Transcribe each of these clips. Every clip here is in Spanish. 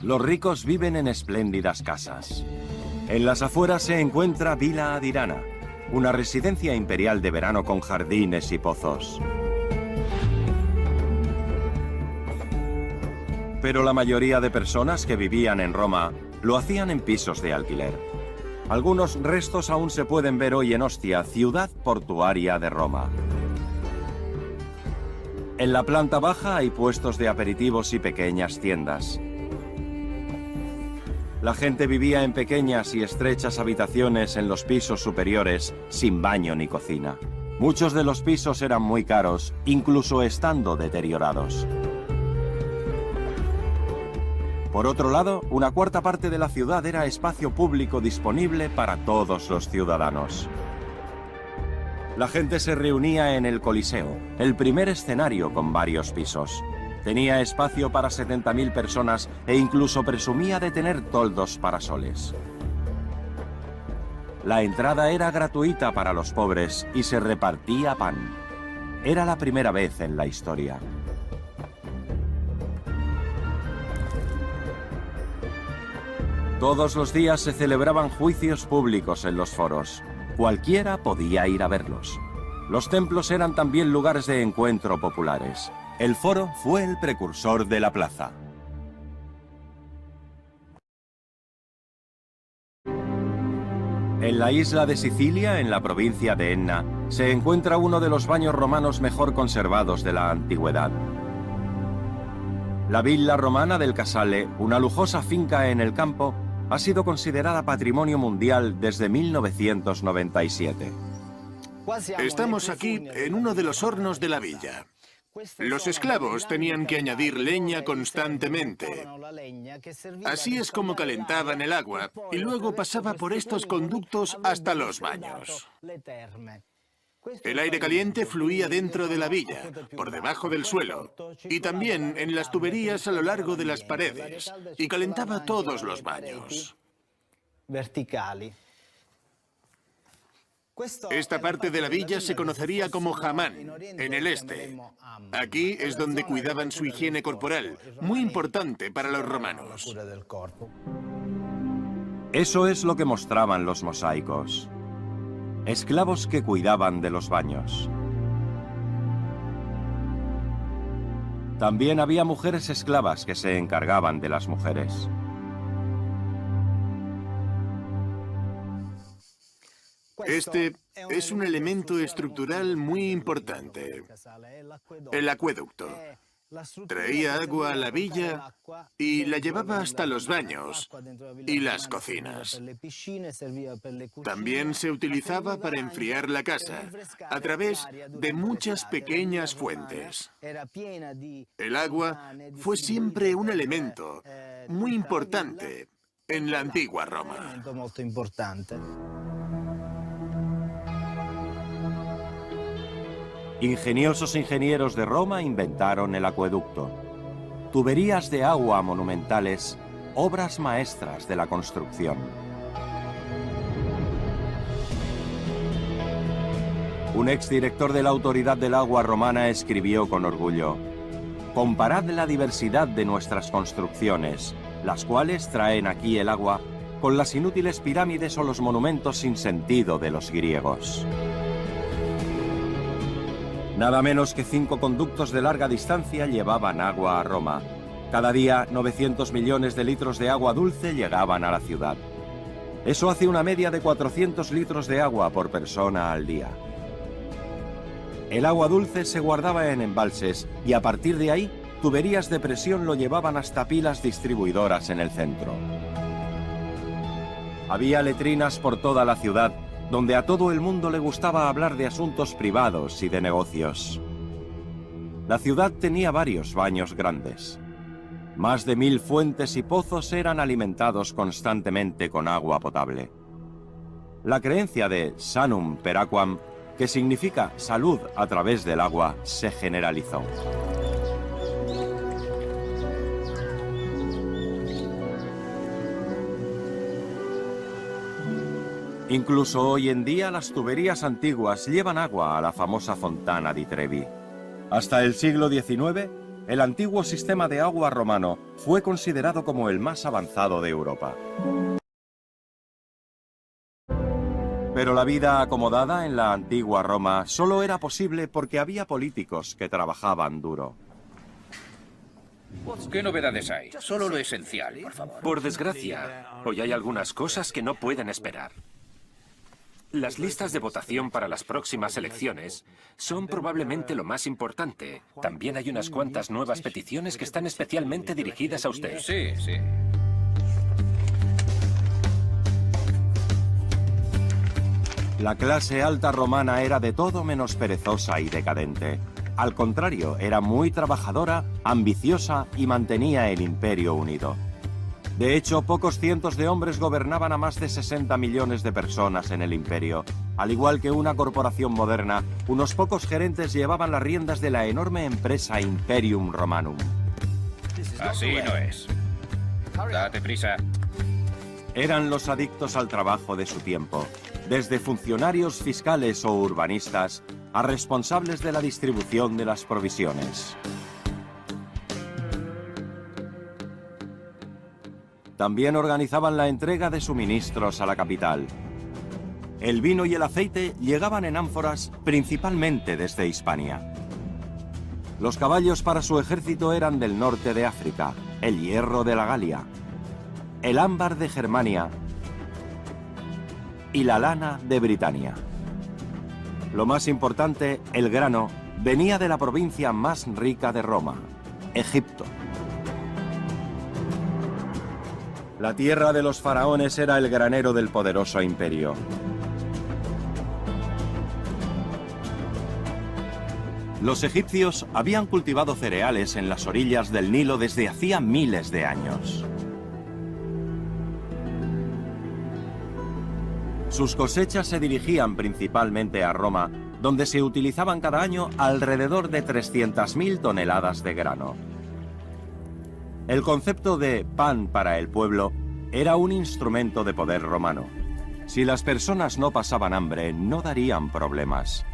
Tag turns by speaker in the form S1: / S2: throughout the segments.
S1: Los ricos viven en espléndidas casas. En las afueras se encuentra Villa Adirana, una residencia imperial de verano con jardines y pozos. Pero la mayoría de personas que vivían en Roma lo hacían en pisos de alquiler. Algunos restos aún se pueden ver hoy en Ostia, ciudad portuaria de Roma. En la planta baja hay puestos de aperitivos y pequeñas tiendas. La gente vivía en pequeñas y estrechas habitaciones en los pisos superiores, sin baño ni cocina. Muchos de los pisos eran muy caros, incluso estando deteriorados. Por otro lado, una cuarta parte de la ciudad era espacio público disponible para todos los ciudadanos. La gente se reunía en el Coliseo, el primer escenario con varios pisos. Tenía espacio para 70.000 personas e incluso presumía de tener toldos para soles. La entrada era gratuita para los pobres y se repartía pan. Era la primera vez en la historia. Todos los días se celebraban juicios públicos en los foros. Cualquiera podía ir a verlos. Los templos eran también lugares de encuentro populares. El foro fue el precursor de la plaza. En la isla de Sicilia, en la provincia de Enna, se encuentra uno de los baños romanos mejor conservados de la antigüedad. La Villa Romana del Casale, una lujosa finca en el campo, ha sido considerada Patrimonio Mundial desde 1997.
S2: Estamos aquí en uno de los hornos de la villa. Los esclavos tenían que añadir leña constantemente. Así es como calentaban el agua y luego pasaba por estos conductos hasta los baños. El aire caliente fluía dentro de la villa, por debajo del suelo, y también en las tuberías a lo largo de las paredes, y calentaba todos los baños. Esta parte de la villa se conocería como Hamán, en el este. Aquí es donde cuidaban su higiene corporal, muy importante para los romanos.
S1: Eso es lo que mostraban los mosaicos. Esclavos que cuidaban de los baños. También había mujeres esclavas que se encargaban de las mujeres.
S2: Este es un elemento estructural muy importante. El acueducto. Traía agua a la villa y la llevaba hasta los baños y las cocinas. También se utilizaba para enfriar la casa, a través de muchas pequeñas fuentes. El agua fue siempre un elemento muy importante en la antigua Roma.
S1: Ingeniosos ingenieros de Roma inventaron el acueducto. Tuberías de agua monumentales, obras maestras de la construcción. Un exdirector de la Autoridad del Agua romana escribió con orgullo: «Comparad la diversidad de nuestras construcciones, las cuales traen aquí el agua, con las inútiles pirámides o los monumentos sin sentido de los griegos». Nada menos que 5 conductos de larga distancia llevaban agua a Roma. Cada día, 900 millones de litros de agua dulce llegaban a la ciudad. Eso hace una media de 400 litros de agua por persona al día. El agua dulce se guardaba en embalses y a partir de ahí, tuberías de presión lo llevaban hasta pilas distribuidoras en el centro. Había letrinas por toda la ciudad, donde a todo el mundo le gustaba hablar de asuntos privados y de negocios. La ciudad tenía varios baños grandes. Más de 1000 fuentes y pozos eran alimentados constantemente con agua potable. La creencia de sanum per aquam, que significa salud a través del agua, se generalizó. Incluso hoy en día las tuberías antiguas llevan agua a la famosa Fontana di Trevi. Hasta el siglo XIX, el antiguo sistema de agua romano fue considerado como el más avanzado de Europa. Pero la vida acomodada en la antigua Roma solo era posible porque había políticos que trabajaban duro.
S3: ¿Qué novedades hay? Solo lo esencial, por favor.
S4: Por desgracia, hoy hay algunas cosas que no pueden esperar. Las listas de votación para las próximas elecciones son probablemente lo más importante. También hay unas cuantas nuevas peticiones que están especialmente dirigidas a usted.
S3: Sí, sí.
S1: La clase alta romana era de todo menos perezosa y decadente. Al contrario, era muy trabajadora, ambiciosa y mantenía el imperio unido. De hecho, pocos cientos de hombres gobernaban a más de 60 millones de personas en el imperio. Al igual que una corporación moderna, unos pocos gerentes llevaban las riendas de la enorme empresa Imperium Romanum.
S3: Así no es. Date prisa.
S1: Eran los adictos al trabajo de su tiempo, desde funcionarios fiscales o urbanistas a responsables de la distribución de las provisiones. También organizaban la entrega de suministros a la capital. El vino y el aceite llegaban en ánforas principalmente desde Hispania. Los caballos para su ejército eran del norte de África, el hierro de la Galia, el ámbar de Germania y la lana de Britania. Lo más importante, el grano, venía de la provincia más rica de Roma, Egipto. La tierra de los faraones era el granero del poderoso imperio. Los egipcios habían cultivado cereales en las orillas del Nilo desde hacía miles de años. Sus cosechas se dirigían principalmente a Roma, donde se utilizaban cada año alrededor de 300.000 toneladas de grano. El concepto de pan para el pueblo era un instrumento de poder romano. Si las personas no pasaban hambre, no darían problemas.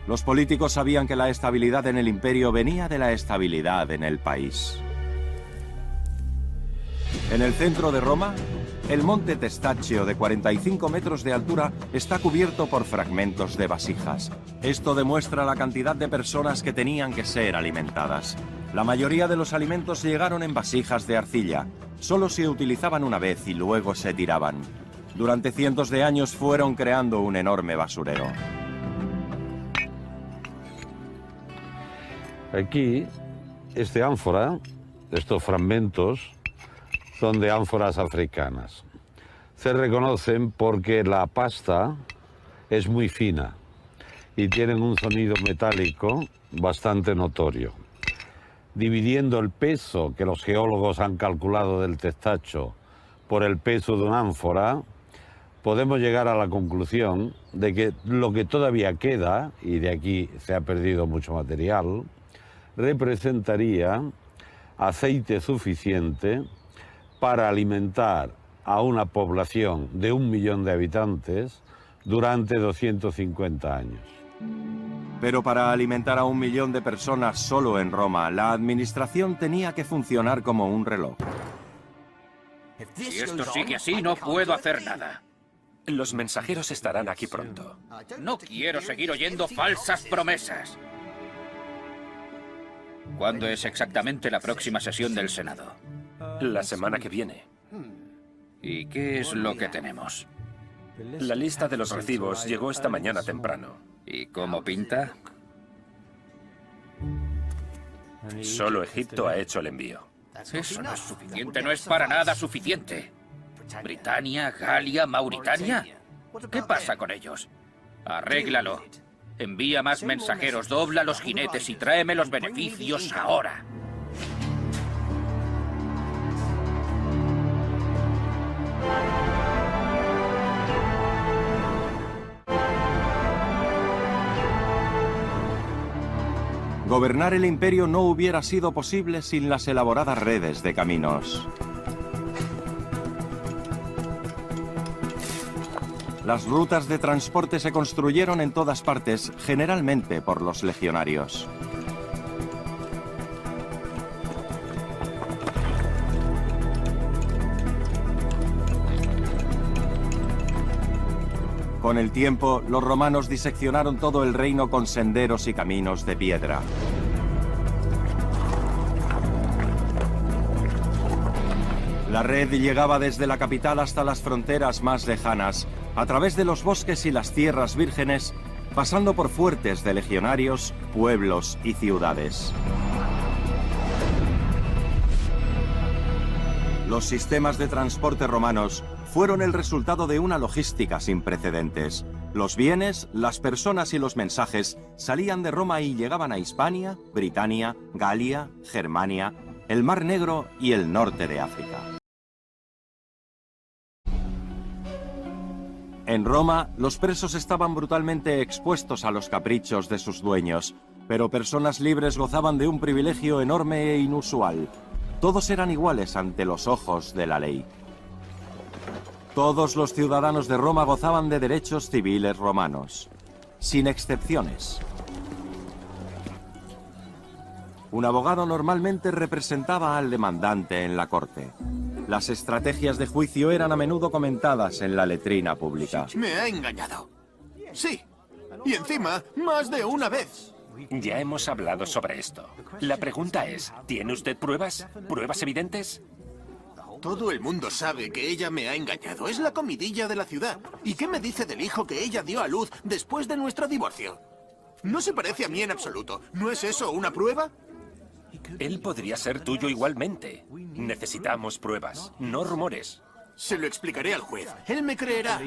S1: Los políticos sabían que la estabilidad en el imperio venía de la estabilidad en el país. En el centro de Roma, el monte Testaccio, de 45 metros de altura, está cubierto por fragmentos de vasijas. Esto demuestra la cantidad de personas que tenían que ser alimentadas. La mayoría de los alimentos llegaron en vasijas de arcilla. Solo se utilizaban una vez y luego se tiraban. Durante cientos de años fueron creando un enorme basurero.
S5: Aquí, esta ánfora, estos fragmentos, son de ánforas africanas. Se reconocen porque la pasta es muy fina y tienen un sonido metálico bastante notorio. Dividiendo el peso que los geólogos han calculado del testacho por el peso de una ánfora, podemos llegar a la conclusión de que lo que todavía queda, y de aquí se ha perdido mucho material, representaría aceite suficiente para alimentar a una población de 1 millón de habitantes durante 250 años.
S1: Pero para alimentar a 1 millón de personas solo en Roma, la administración tenía que funcionar como un reloj.
S3: Si esto sigue así, no puedo hacer nada.
S4: Los mensajeros estarán aquí pronto.
S3: No quiero seguir oyendo falsas promesas. ¿Cuándo es exactamente la próxima sesión del Senado?
S4: La semana que viene.
S3: ¿Y qué es lo que tenemos?
S4: La lista de los recibos llegó esta mañana temprano.
S3: ¿Y cómo pinta?
S4: Solo Egipto ha hecho el envío.
S3: Eso no es suficiente, no es para nada suficiente. ¿Britania, Galia, Mauritania? ¿Qué pasa con ellos? Arréglalo. Envía más mensajeros, dobla los jinetes y tráeme los beneficios ahora.
S1: Gobernar el imperio no hubiera sido posible sin las elaboradas redes de caminos. Las rutas de transporte se construyeron en todas partes, generalmente por los legionarios. Con el tiempo, los romanos diseccionaron todo el reino con senderos y caminos de piedra. La red llegaba desde la capital hasta las fronteras más lejanas, a través de los bosques y las tierras vírgenes, pasando por fuertes de legionarios, pueblos y ciudades. Los sistemas de transporte romanos fueron el resultado de una logística sin precedentes. Los bienes, las personas y los mensajes salían de Roma y llegaban a Hispania, Britania, Galia, Germania, el Mar Negro y el norte de África. En Roma, los presos estaban brutalmente expuestos a los caprichos de sus dueños, pero personas libres gozaban de un privilegio enorme e inusual. Todos eran iguales ante los ojos de la ley. Todos los ciudadanos de Roma gozaban de derechos civiles romanos, sin excepciones. Un abogado normalmente representaba al demandante en la corte. Las estrategias de juicio eran a menudo comentadas en la letrina pública.
S2: Me ha engañado. Sí. Y encima, más de una vez.
S4: Ya hemos hablado sobre esto. La pregunta es, ¿tiene usted pruebas? ¿Pruebas evidentes?
S2: Todo el mundo sabe que ella me ha engañado. Es la comidilla de la ciudad. ¿Y qué me dice del hijo que ella dio a luz después de nuestro divorcio? No se parece a mí en absoluto. ¿No es eso una prueba?
S4: Él podría ser tuyo igualmente. Necesitamos pruebas, no rumores.
S2: Se lo explicaré al juez. Él me creerá.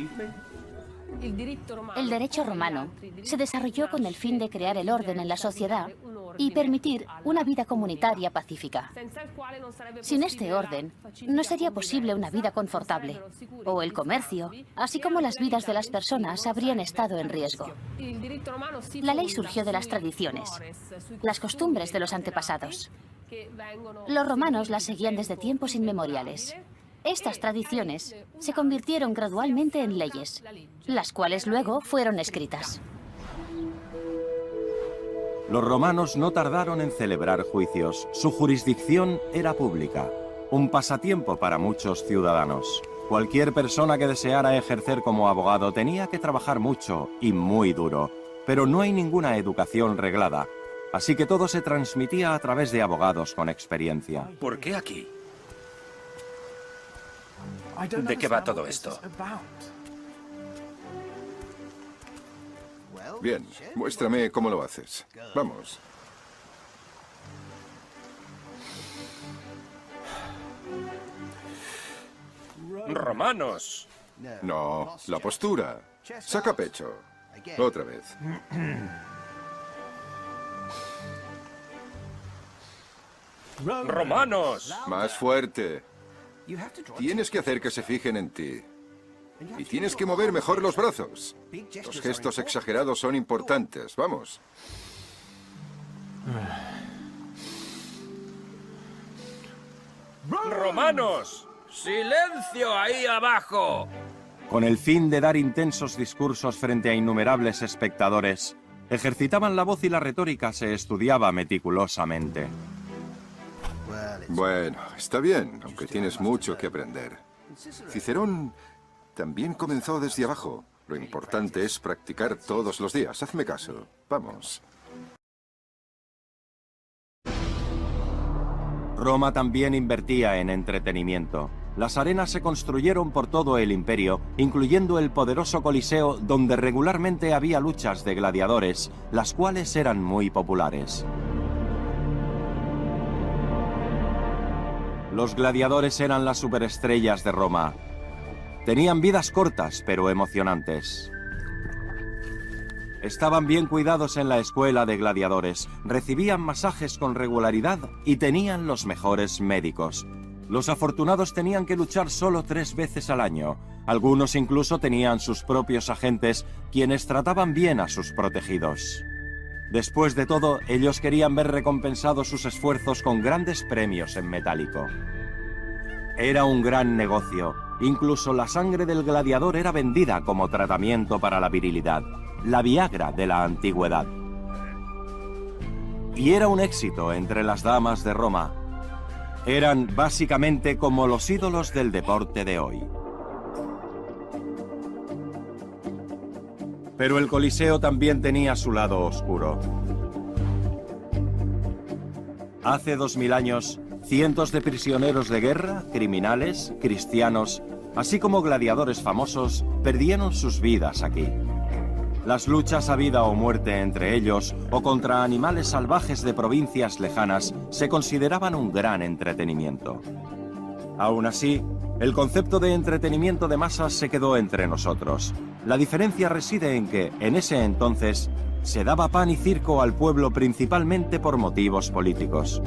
S6: El derecho romano se desarrolló con el fin de crear el orden en la sociedad y permitir una vida comunitaria pacífica. Sin este orden, no sería posible una vida confortable, o el comercio, así como las vidas de las personas habrían estado en riesgo. La ley surgió de las tradiciones, las costumbres de los antepasados. Los romanos las seguían desde tiempos inmemoriales. Estas tradiciones se convirtieron gradualmente en leyes, las cuales luego fueron escritas.
S1: Los romanos no tardaron en celebrar juicios. Su jurisdicción era pública, un pasatiempo para muchos ciudadanos. Cualquier persona que deseara ejercer como abogado tenía que trabajar mucho y muy duro, pero no hay ninguna educación reglada, así que todo se transmitía a través de abogados con experiencia.
S4: ¿Por qué aquí? ¿De qué va todo esto?
S7: Bien, muéstrame cómo lo haces. Vamos.
S4: ¡Romanos!
S7: No, la postura. Saca pecho. Otra vez.
S4: ¡Romanos!
S7: Más fuerte. Tienes que hacer que se fijen en ti. Y tienes que mover mejor los brazos. Los gestos exagerados son importantes. Vamos.
S3: ¡Romanos! ¡Silencio ahí abajo!
S1: Con el fin de dar intensos discursos frente a innumerables espectadores, ejercitaban la voz y la retórica se estudiaba meticulosamente.
S7: Bueno, está bien, aunque tienes mucho que aprender. Cicerón también comenzó desde abajo. Lo importante es practicar todos los días. Hazme caso. Vamos.
S1: Roma también invertía en entretenimiento. Las arenas se construyeron por todo el imperio, incluyendo el poderoso Coliseo, donde regularmente había luchas de gladiadores, las cuales eran muy populares. Los gladiadores eran las superestrellas de Roma. Tenían vidas cortas, pero emocionantes. Estaban bien cuidados en la escuela de gladiadores, recibían masajes con regularidad y tenían los mejores médicos. Los afortunados tenían que luchar solo 3 veces al año. Algunos incluso tenían sus propios agentes, quienes trataban bien a sus protegidos. Después de todo, ellos querían ver recompensados sus esfuerzos con grandes premios en metálico. Era un gran negocio. Incluso la sangre del gladiador era vendida como tratamiento para la virilidad, la Viagra de la antigüedad. Y era un éxito entre las damas de Roma. Eran básicamente como los ídolos del deporte de hoy. Pero el Coliseo también tenía su lado oscuro. Hace 2000 años, cientos de prisioneros de guerra, criminales, cristianos, así como gladiadores famosos, perdieron sus vidas aquí. Las luchas a vida o muerte entre ellos o contra animales salvajes de provincias lejanas se consideraban un gran entretenimiento. Aún así, el concepto de entretenimiento de masas se quedó entre nosotros. La diferencia reside en que, en ese entonces, se daba pan y circo al pueblo principalmente por motivos políticos.